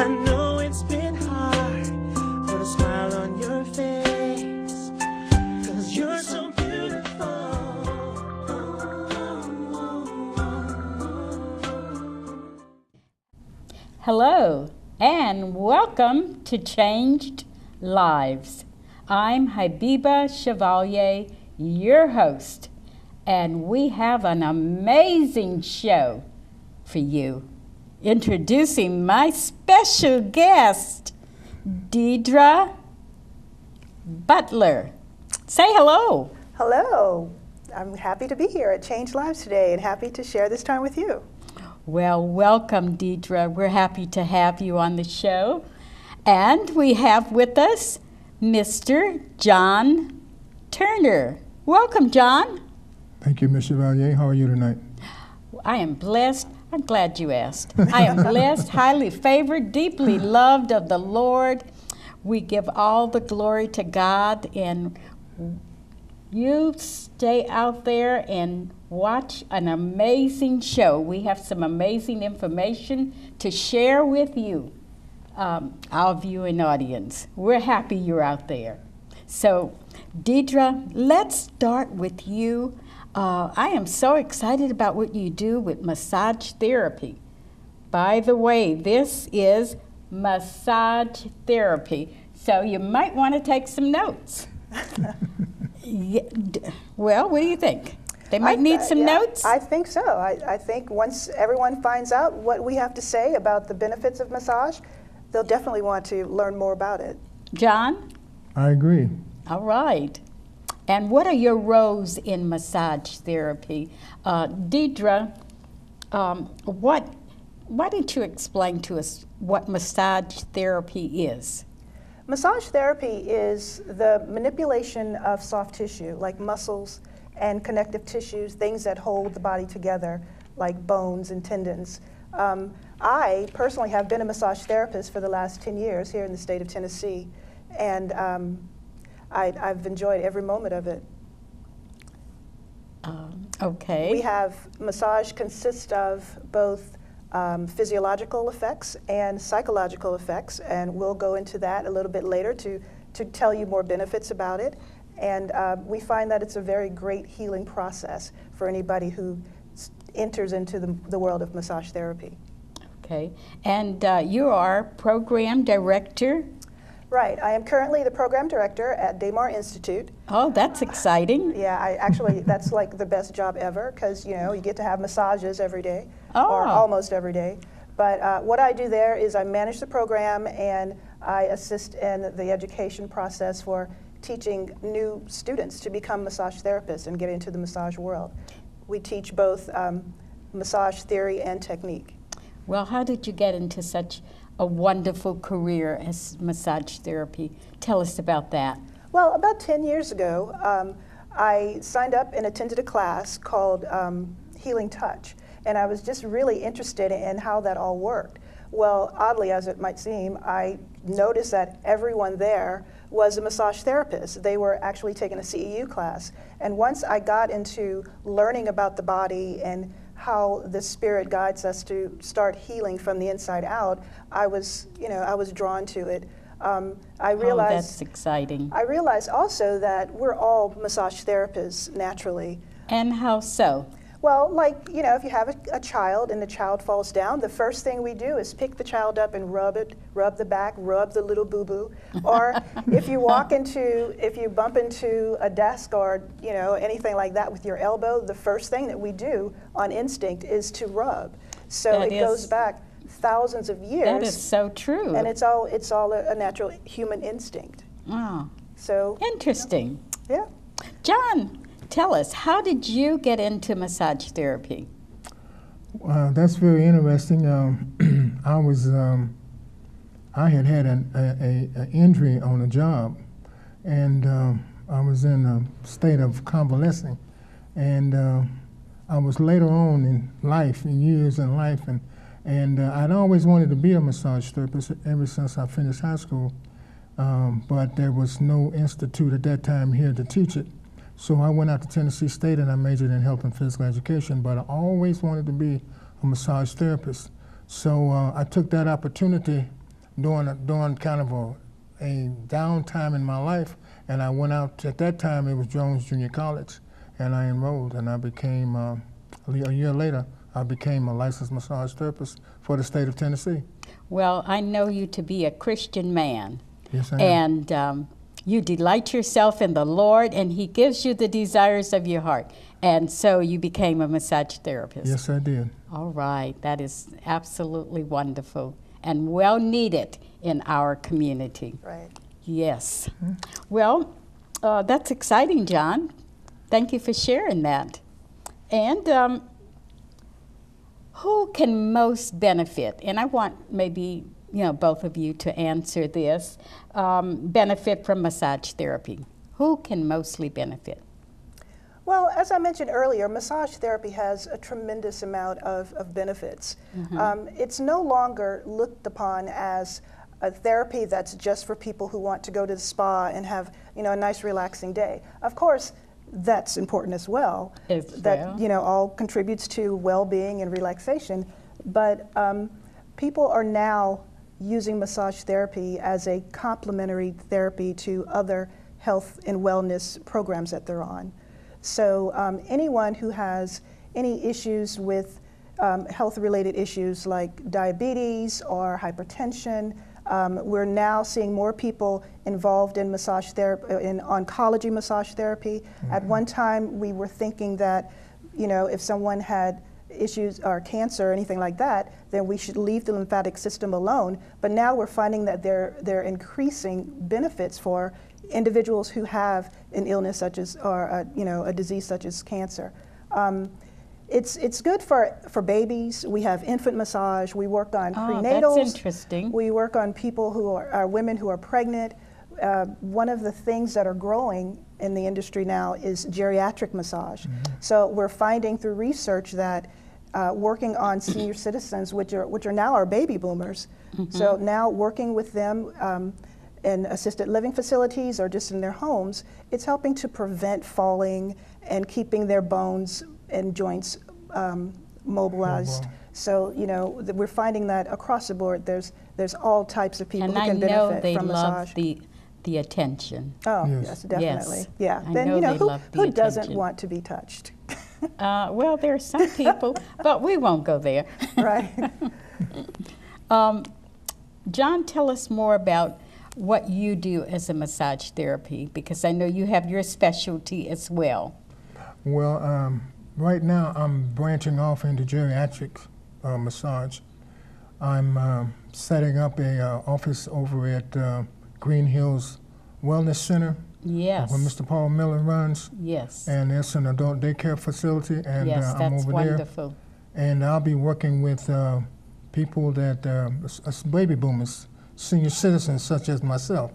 I know it's been hard, put a smile on your face, 'cause you're so beautiful. Hello, and welcome to Changed Lives. I'm Habiba Chevalier, your host, and we have an amazing show for you. Introducing my special guest, Deidre Butler. Say hello. Hello. I'm happy to be here at Changed Lives today and happy to share this time with you. Well, welcome, Deidre. We're happy to have you on the show. And we have with us Mr. John Turner. Welcome, John. Thank you, Ms. Chevalier. How are you tonight? I am blessed. I'm glad you asked. I am blessed, highly favored, deeply loved of the Lord. We give all the glory to God, and you stay out there and watch an amazing show. We have some amazing information to share with you, our viewing audience. We're happy you're out there. So, Deidre, let's start with you. I am so excited about what you do with massage therapy. By the way, this is massage therapy, so you might want to take some notes. Yeah, well, what do you think? They might need some notes? I think so. I think once everyone finds out what we have to say about the benefits of massage, they'll definitely want to learn more about it. John? I agree. All right. And what are your roles in massage therapy? Deidre, why don't you explain to us what massage therapy is? Massage therapy is the manipulation of soft tissue, like muscles and connective tissues, things that hold the body together, like bones and tendons. I personally have been a massage therapist for the last 10 years here in the state of Tennessee, and I've enjoyed every moment of it. Okay. We have massage consists of both physiological effects and psychological effects, and we'll go into that a little bit later to tell you more benefits about it. And we find that it's a very great healing process for anybody who enters into the world of massage therapy. Okay. And you are program director? Right. I am currently the program director at Damar Institute. Oh, that's exciting. Yeah, that's like the best job ever, because you get to have massages every day, or Oh. almost every day. But what I do there is I manage the program and I assist in the education process for teaching new students to become massage therapists and get into the massage world. We teach both massage theory and technique. Well, how did you get into such a wonderful career as massage therapy? Tell us about that. Well, about 10 years ago, I signed up and attended a class called Healing Touch, and I was just really interested in how that all worked. Well, oddly as it might seem, I noticed that everyone there was a massage therapist. They were actually taking a CEU class. And once I got into learning about the body and how the spirit guides us to start healing from the inside out, I was drawn to it. I realized, that's exciting. I realized also that we're all massage therapists naturally. And how so? Well, if you have a child and the child falls down, the first thing we do is pick the child up and rub the back, rub the little boo-boo. Or if you bump into a desk or, anything like that with your elbow, the first thing that we do on instinct is to rub. So it goes back thousands of years. That is so true. And it's all a natural human instinct. Oh, So interesting. yeah. John, tell us, how did you get into massage therapy? That's very interesting. I had an injury on a job, and I was in a state of convalescing, and I was later on in life, in years in life, and I'd always wanted to be a massage therapist ever since I finished high school, but there was no institute at that time here to teach it. So I went out to Tennessee State and I majored in health and physical education, but I always wanted to be a massage therapist. So I took that opportunity during kind of a downtime in my life, and I went out. At that time, it was Jones Junior College, and I enrolled, and I became a year later. I became a licensed massage therapist for the state of Tennessee. Well, I know you to be a Christian man. Yes, I am. And you delight yourself in the Lord, and He gives you the desires of your heart. And so you became a massage therapist. Yes, I did. All right. That is absolutely wonderful and well needed in our community. Right. Yes. Well, that's exciting, John. Thank you for sharing that. And who can most benefit? And I want maybe both of you to answer this. Benefit from massage therapy. Who can mostly benefit? Well, as I mentioned earlier, massage therapy has a tremendous amount of benefits. It's no longer looked upon as a therapy that's just for people who want to go to the spa and have a nice relaxing day. Of course, that's important as well. That all contributes to well-being and relaxation. But people are now using massage therapy as a complementary therapy to other health and wellness programs that they're on. So anyone who has any issues with health-related issues like diabetes or hypertension, we're now seeing more people involved in massage therapy, in oncology massage therapy. At one time, we were thinking that, if someone had issues or cancer or anything like that, then we should leave the lymphatic system alone. But now we're finding that they're increasing benefits for individuals who have an illness such as, or a disease such as cancer. It's good for babies. We have infant massage. We work on prenatals. That's interesting. We work on people who are women who are pregnant. One of the things that are growing in the industry now is geriatric massage. So we're finding through research that working on senior citizens, which are now our baby boomers, so now working with them in assisted living facilities or just in their homes, it's helping to prevent falling and keeping their bones and joints mobilized. So we're finding that across the board, there's all types of people who can benefit from massage. And I know they love the attention. Oh, yes, definitely. Yes. Yeah. I Then know they love the who doesn't attention. want to be touched? Well, there are some people, but we won't go there. Right. John, tell us more about what you do as a massage therapy, because I know you have your specialty as well. Well, right now I'm branching off into geriatric massage. I'm setting up a office over at Green Hills Wellness Center. Yes. Where Mr. Paul Miller runs. Yes. And it's an adult daycare facility, and yes, I'm that's over wonderful. there. And I'll be working with people that, baby boomers, senior citizens such as myself,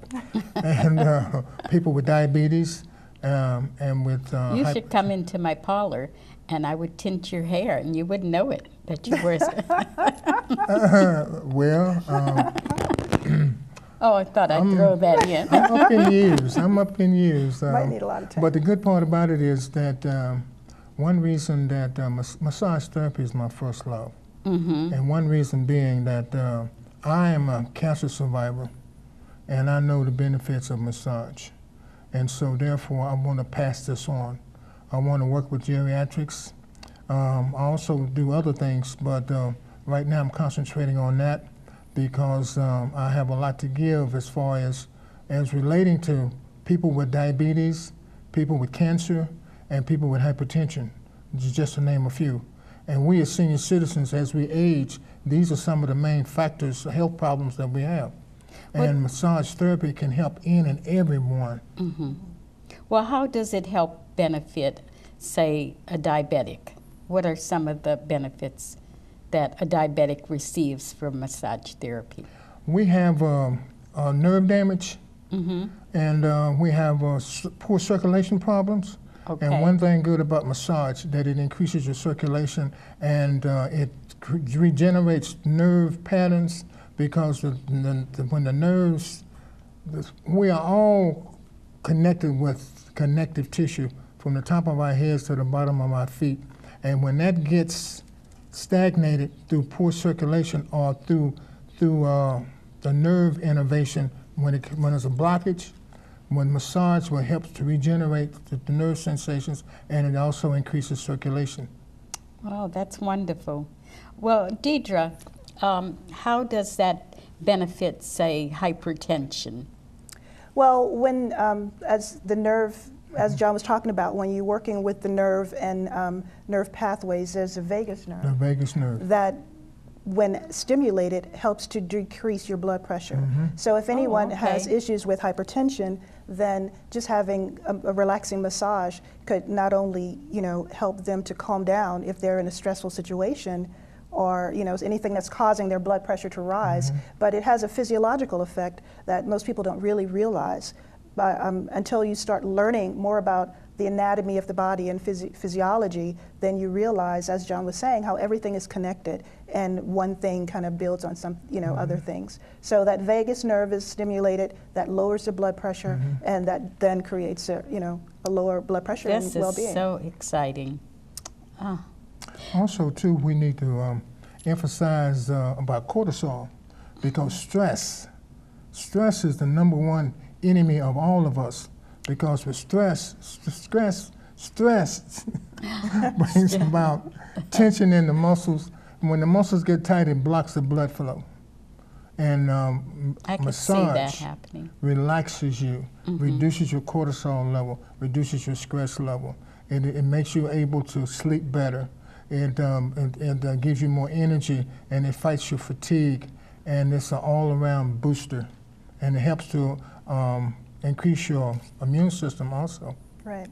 and people with diabetes, and with you should come into my parlor, and I would tint your hair, and you wouldn't know it, that you were. Well, oh, I thought I'd throw that in. I'm up in years. I'm up in years. Might need a lot of time. But the good part about it is that one reason that massage therapy is my first love, and one reason being that I am a cancer survivor, and I know the benefits of massage. And so therefore, I want to pass this on. I want to work with geriatrics. I also do other things, but right now I'm concentrating on that because I have a lot to give as far as relating to people with diabetes, people with cancer, and people with hypertension, just to name a few. And we as senior citizens, as we age, these are some of the main factors, health problems that we have. And massage therapy can help in and everyone. Well, how does it help benefit, say, a diabetic? What are some of the benefits that a diabetic receives from massage therapy? We have nerve damage, and we have poor circulation problems. Okay. And one thing good about massage, that it increases your circulation, and it regenerates nerve patterns, because when the nerves, we are all connected with connective tissue from the top of our heads to the bottom of our feet. And when that gets stagnated through poor circulation or through the the nerve innervation when there's a blockage. When massage will help to regenerate the nerve sensations, and it also increases circulation. Oh, that's wonderful. Well, Deidre, how does that benefit, say, hypertension? Well, when as the nerve, as John was talking about, when you're working with the nerve and nerve pathways, there's a vagus nerve. The vagus nerve. That, when stimulated, helps to decrease your blood pressure. So if anyone has issues with hypertension, then just having a relaxing massage could not only, help them to calm down if they're in a stressful situation, or anything that's causing their blood pressure to rise, but it has a physiological effect that most people don't really realize. But until you start learning more about the anatomy of the body and physiology, then you realize, as John was saying, how everything is connected, and one thing kind of builds on some, other things. So that vagus nerve is stimulated, that lowers the blood pressure, and that then creates a lower blood pressure and well-being. This is so exciting. Also, too, we need to emphasize about cortisol, because stress is the #1 enemy of all of us. Because with stress brings about tension in the muscles. When the muscles get tight, it blocks the blood flow. And I can see that happening. Relaxes you, reduces your cortisol level, reduces your stress level. It makes you able to sleep better. It gives you more energy, and it fights your fatigue. And it's an all-around booster. And it helps to increase your immune system also. Right.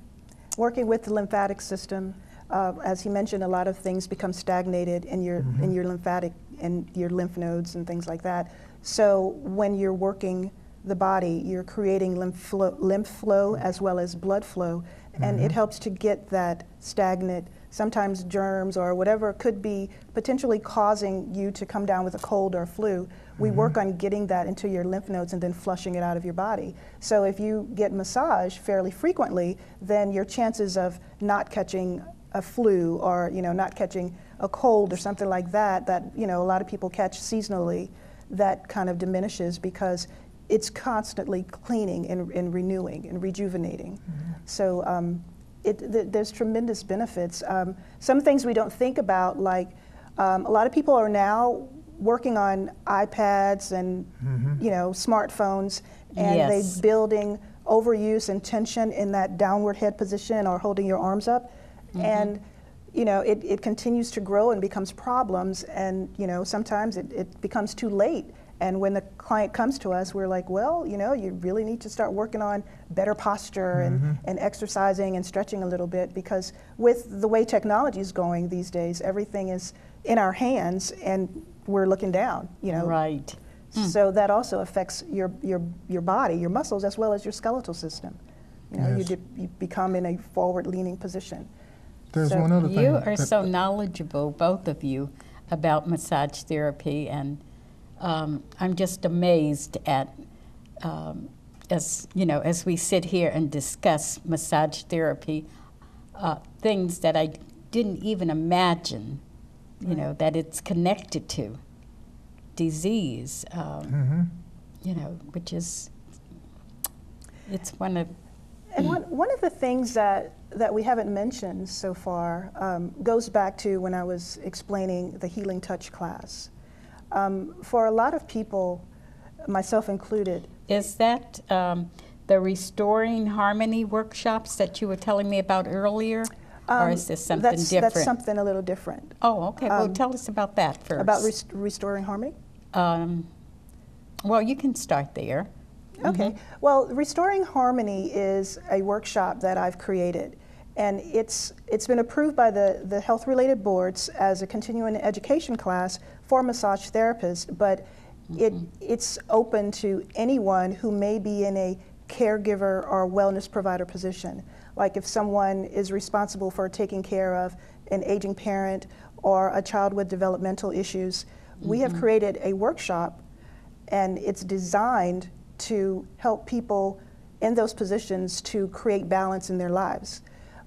Working with the lymphatic system, as he mentioned, a lot of things become stagnated in your lymphatic and your lymph nodes and things like that. So when you're working the body, you're creating lymph flow as well as blood flow, and it helps to get that stagnant, sometimes germs or whatever could be potentially causing you to come down with a cold or flu. We work on getting that into your lymph nodes and then flushing it out of your body. So if you get massage fairly frequently, then your chances of not catching a flu or not catching a cold or something like that a lot of people catch seasonally, that kind of diminishes because it's constantly cleaning and renewing and rejuvenating. So there's tremendous benefits. Some things we don't think about, like a lot of people are now working on iPads and smartphones, and they're building overuse and tension in that downward head position or holding your arms up, and it continues to grow and becomes problems, and sometimes it becomes too late. And when the client comes to us, we're like, well, you really need to start working on better posture and exercising and stretching a little bit, because with the way technology is going these days, everything is in our hands and we're looking down, Right. So that also affects your body, your muscles, as well as your skeletal system. You become in a forward-leaning position. There's one other thing. You are so knowledgeable, both of you, about massage therapy, and I'm just amazed at, as we sit here and discuss massage therapy, things that I didn't even imagine, that it's connected to disease, which is, it's one of... And one of the things that we haven't mentioned so far goes back to when I was explaining the Healing Touch class. For a lot of people, myself included. Is that the Restoring Harmony workshops that you were telling me about earlier? Or is this something different? That's something a little different. Oh, okay. Well, tell us about that first. About Restoring Harmony? Well, you can start there. Okay. Well, Restoring Harmony is a workshop that I've created. And it's been approved by the health-related boards as a continuing education class for massage therapists, but it's open to anyone who may be in a caregiver or wellness provider position. Like if someone is responsible for taking care of an aging parent or a child with developmental issues, we have created a workshop, and it's designed to help people in those positions to create balance in their lives.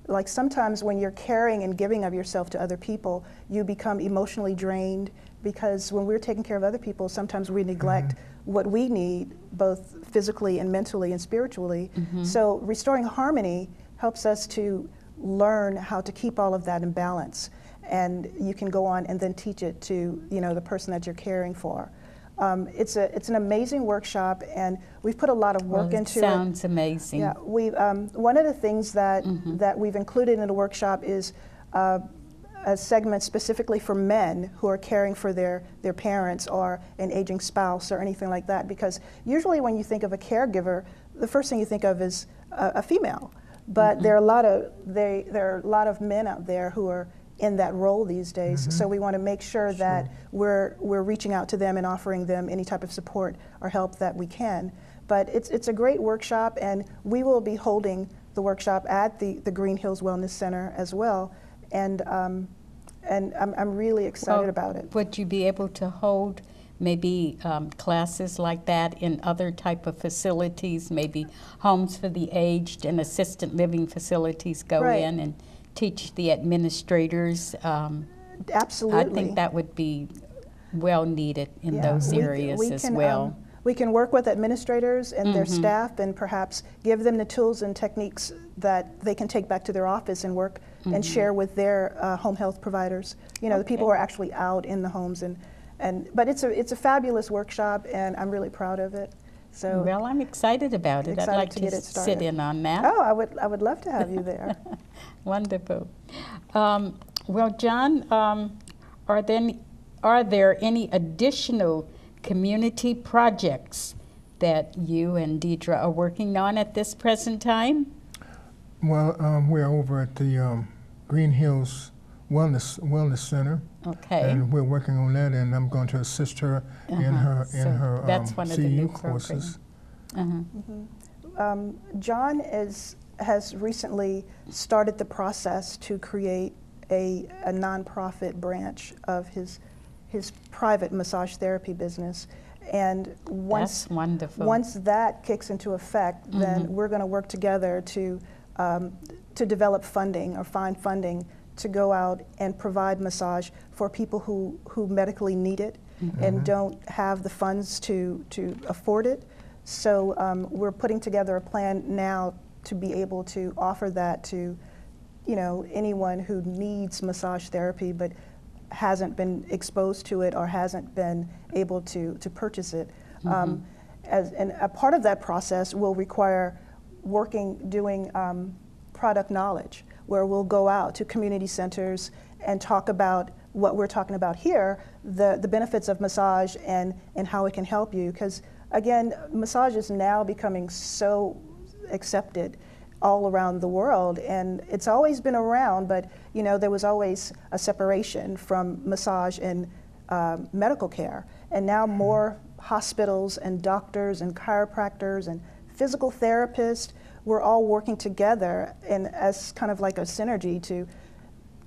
Like sometimes when you're caring and giving of yourself to other people, you become emotionally drained, because when we're taking care of other people, sometimes we neglect what we need, both physically and mentally and spiritually. So restoring harmony helps us to learn how to keep all of that in balance. And you can go on and then teach it to, you know, the person that you're caring for. It's an amazing workshop, and we've put a lot of work into it. Sounds amazing. Yeah, we've one of the things that that we've included in the workshop is a segment specifically for men who are caring for their parents or an aging spouse or anything like that. Because usually when you think of a caregiver, the first thing you think of is a female. But there are a lot of men out there who are in that role these days. So we want to make sure that we're reaching out to them and offering them any type of support or help that we can. But it's a great workshop, and we will be holding the workshop at the Green Hills Wellness Center as well. And I'm really excited about it. Would you be able to hold maybe classes like that in other type of facilities, maybe homes for the aged and assisted living facilities go in and teach the administrators? Absolutely. I think that would be well needed in those areas as well. We can work with administrators and their staff and perhaps give them the tools and techniques that they can take back to their office and work and share with their home health providers. You know, the people who are actually out in the homes. But it's a fabulous workshop, and I'm really proud of it. So well, I'm excited about it. I'd like to sit in on that. Oh, I would love to have you there. Wonderful. Well, John, are there any additional community projects that you and Deidre are working on at this present time? Well, we're over at the Green Hills Wellness Center. Okay. And we're working on that, and I'm going to assist her in her that's one of the new CU courses. John has recently started the process to create a nonprofit branch of his private massage therapy business. And that's wonderful. Once that kicks into effect, then we're going to work together to develop funding or find funding to go out and provide massage for people who medically need it and don't have the funds to afford it. So we're putting together a plan now to be able to offer that to, you know, anyone who needs massage therapy but hasn't been exposed to it or hasn't been able to purchase it. And a part of that process will require doing product knowledge, where we'll go out to community centers and talk about what we're talking about here, the benefits of massage and how it can help you. Because again, massage is now becoming so accepted all around the world, and it's always been around, but you know, there was always a separation from massage and medical care. And now more hospitals and doctors and chiropractors and physical therapists, we're all working together and as kind of like a synergy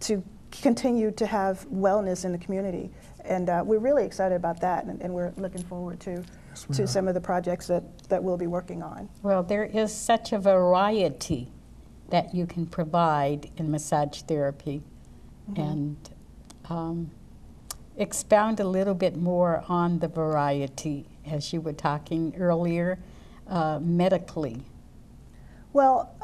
to continue to have wellness in the community. And we're really excited about that, and we're looking forward to some of the projects that we'll be working on. Well, there is such a variety that you can provide in massage therapy. And expound a little bit more on the variety, as you were talking earlier, medically. Well,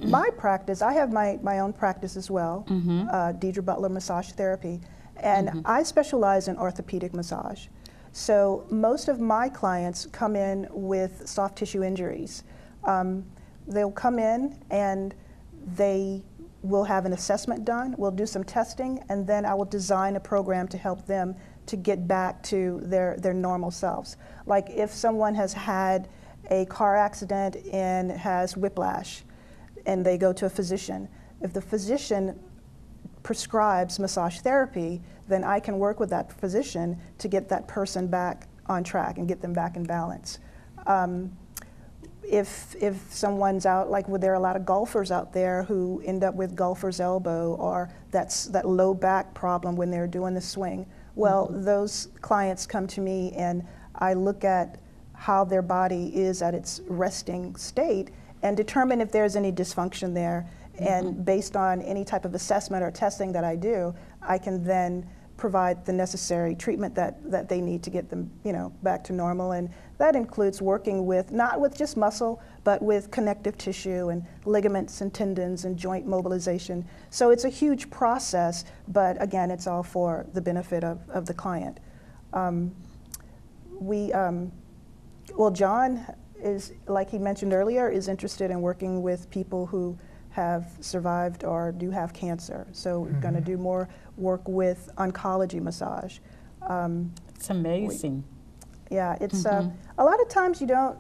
my practice, I have my own practice as well, Deidre Butler Massage Therapy, and I specialize in orthopedic massage. So most of my clients come in with soft tissue injuries. They'll come in and they will have an assessment done, we'll do some testing, and then I will design a program to help them to get back to their normal selves. Like if someone has had a car accident and has whiplash, and they go to a physician. If the physician prescribes massage therapy, then I can work with that physician to get that person back on track and get them back in balance. If someone's out, like there are a lot of golfers out there who end up with golfer's elbow or that low back problem when they're doing the swing. Well, those clients come to me and I look at how their body is at its resting state and determine if there's any dysfunction there. And based on any type of assessment or testing that I do, I can then provide the necessary treatment that they need to get them, back to normal. And that includes working with, not with just muscle, but with connective tissue and ligaments and tendons and joint mobilization. So it's a huge process, but again, it's all for the benefit of the client. John is, like he mentioned earlier, is interested in working with people who have survived or do have cancer. So we're going to do more work with oncology massage. It's amazing. It's a lot of times you don't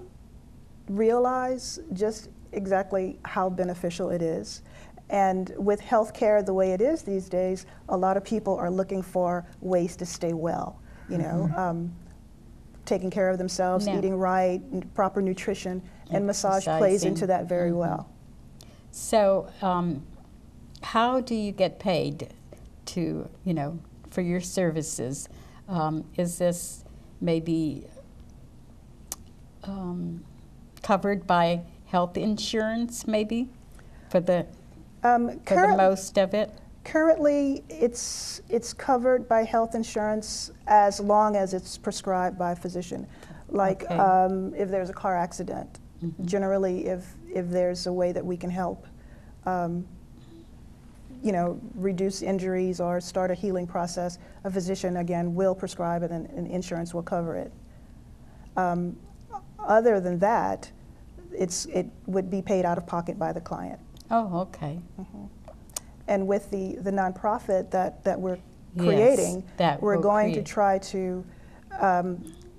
realize just exactly how beneficial it is. And with healthcare the way it is these days, a lot of people are looking for ways to stay well, taking care of themselves, eating right, proper nutrition, and massage plays into that very well. So how do you get paid to, for your services? Is this maybe covered by health insurance, maybe, for the most of it? Currently, it's covered by health insurance as long as it's prescribed by a physician. Like if there's a car accident, generally if there's a way that we can help, reduce injuries or start a healing process, a physician, again, will prescribe it and insurance will cover it. Other than that, it would be paid out of pocket by the client. Oh, okay. And with the nonprofit that we're creating, we're going to try to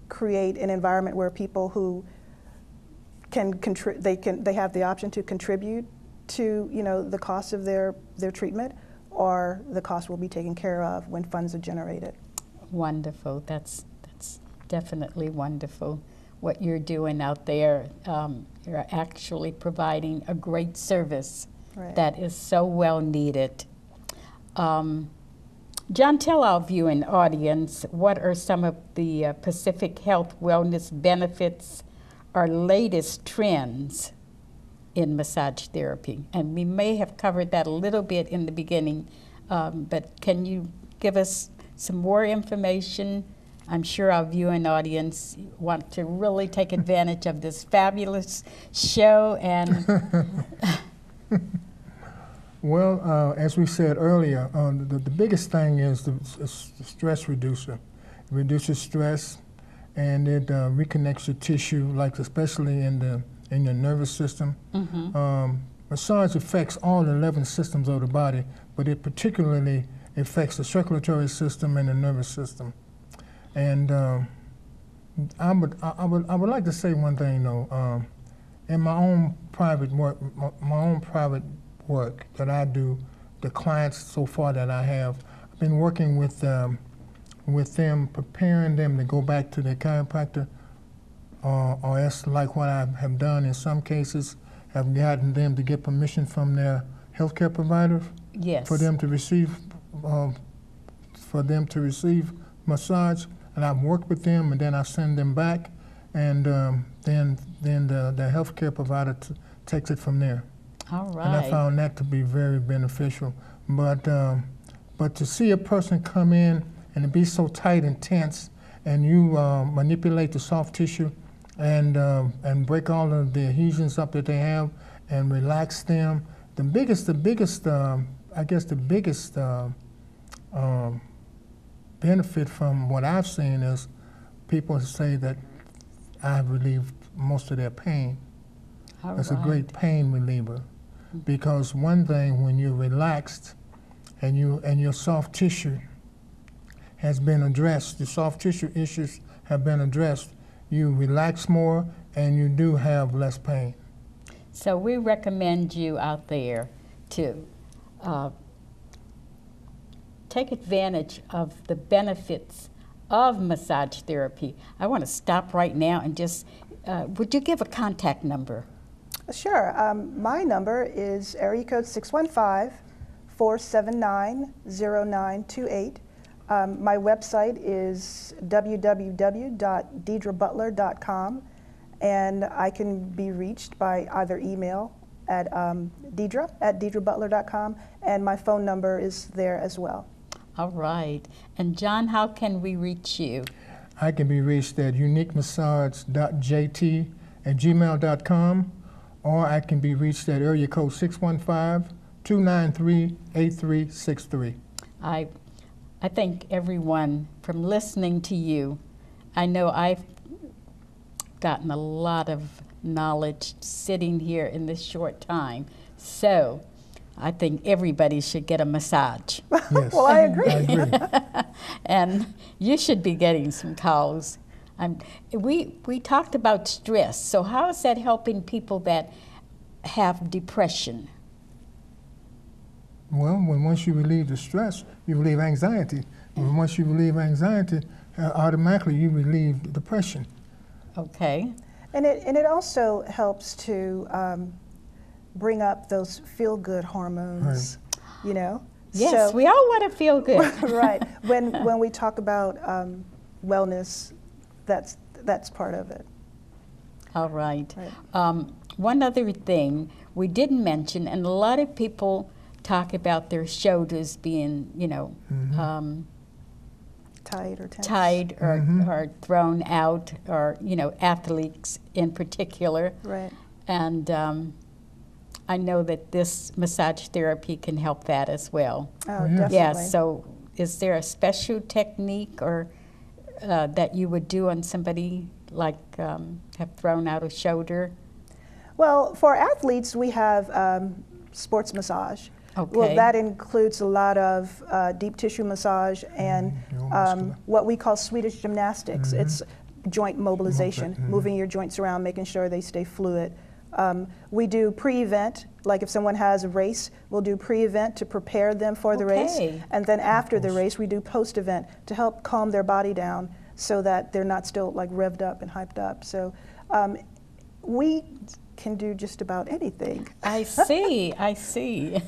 create an environment where people who can they have the option to contribute to the cost of their treatment, or the cost will be taken care of when funds are generated. Wonderful. That's definitely wonderful what you're doing out there. You're actually providing a great service that is so well needed. John, tell our viewing audience what are some of the Pacific Health wellness benefits or latest trends in massage therapy. And we may have covered that a little bit in the beginning, but can you give us some more information? I'm sure our viewing audience want to really take advantage of this fabulous show. And well, as we said earlier, the biggest thing is the stress reducer. It reduces stress, and it reconnects your tissue, like especially in your nervous system. Massage affects all 11 systems of the body, but it particularly affects the circulatory system and the nervous system. And I would like to say one thing though. In my own private work, that I do, the clients so far that I have, I've been working with them, preparing them to go back to their chiropractor, or else, like what I have done in some cases, have gotten them to get permission from their healthcare provider for them to receive massage, and I've worked with them, and then I send them back, and then the healthcare provider takes it from there. All right. And I found that to be very beneficial. But to see a person come in and to be so tight and tense, and you manipulate the soft tissue and break all of the adhesions up that they have and relax them. The biggest benefit from what I've seen is people say that I've relieved most of their pain. It's a great pain reliever, because one thing, when you're relaxed and your soft tissue has been addressed, the soft tissue issues have been addressed, you relax more and you do have less pain. So we recommend you out there to take advantage of the benefits of massage therapy. I want to stop right now and just, would you give a contact number? Sure. My number is area code 615-479-0928. My website is www.deidrebutler.com, and I can be reached by either email at deidre@deidrebutler.com, and my phone number is there as well. All right. And John, how can we reach you? I can be reached at uniquemassage.jt@gmail.com, or I can be reached at area code 615-293-8363. I think everyone, from listening to you, I know I've gotten a lot of knowledge sitting here in this short time. So I think everybody should get a massage. Yes. Well, I agree. I agree. And you should be getting some calls. We talked about stress. So how is that helping people that have depression? Well, once you relieve the stress, you relieve anxiety. And once you relieve anxiety, automatically you relieve depression. Okay. And it also helps to bring up those feel-good hormones, you know? Yes, So- we all want to feel good. Right. When we talk about wellness, that's part of it. All right. Right. One other thing we didn't mention, and a lot of people talk about their shoulders being, Tight or tense. tied or thrown out, or, athletes in particular. Right. And I know that this massage therapy can help that as well. Oh, Yes. definitely. Yes, so is there a special technique or that you would do on somebody like have thrown out a shoulder? Well, for athletes, we have sports massage. Okay. Well, that includes a lot of deep tissue massage and neuromuscular. what we call Swedish gymnastics. It's joint mobilization, Movement, moving your joints around, making sure they stay fluid. We do pre-event, like if someone has a race, we'll do pre-event to prepare them for the race. Okay. And then after the race, we do post-event to help calm their body down so that they're not still like revved up and hyped up. So we can do just about anything. I see, I see.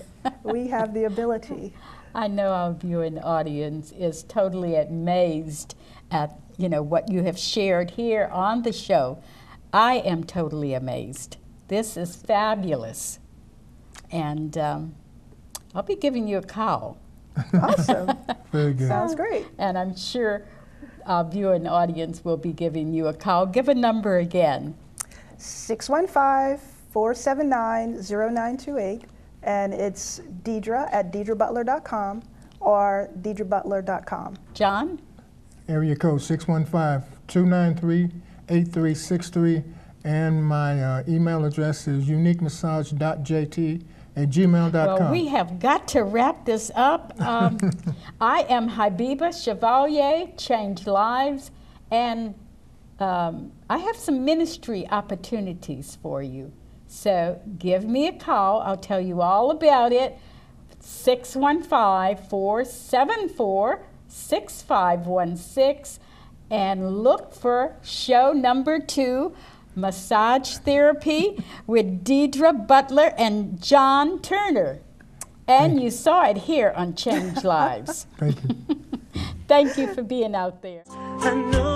We have the ability. I know our viewing audience is totally amazed at, what you have shared here on the show. I am totally amazed. This is fabulous. And I'll be giving you a call. Awesome. Very good. Sounds great. And I'm sure our viewing audience will be giving you a call. Give a number again. 615-479-0928. And it's Deidre at DeidreButler.com or DeidreButler.com. John? Area code 615-293-8363, and my email address is uniquemassage.jt@gmail.com. Well, we have got to wrap this up. I am Habiba Chevalier, Changed Lives, and I have some ministry opportunities for you. So give me a call. I'll tell you all about it. 615-474-6516, and look for show number 2, Massage Therapy with Deidre Butler and John Turner. And you saw it here on Changed Lives. Thank you. Thank you for being out there. I know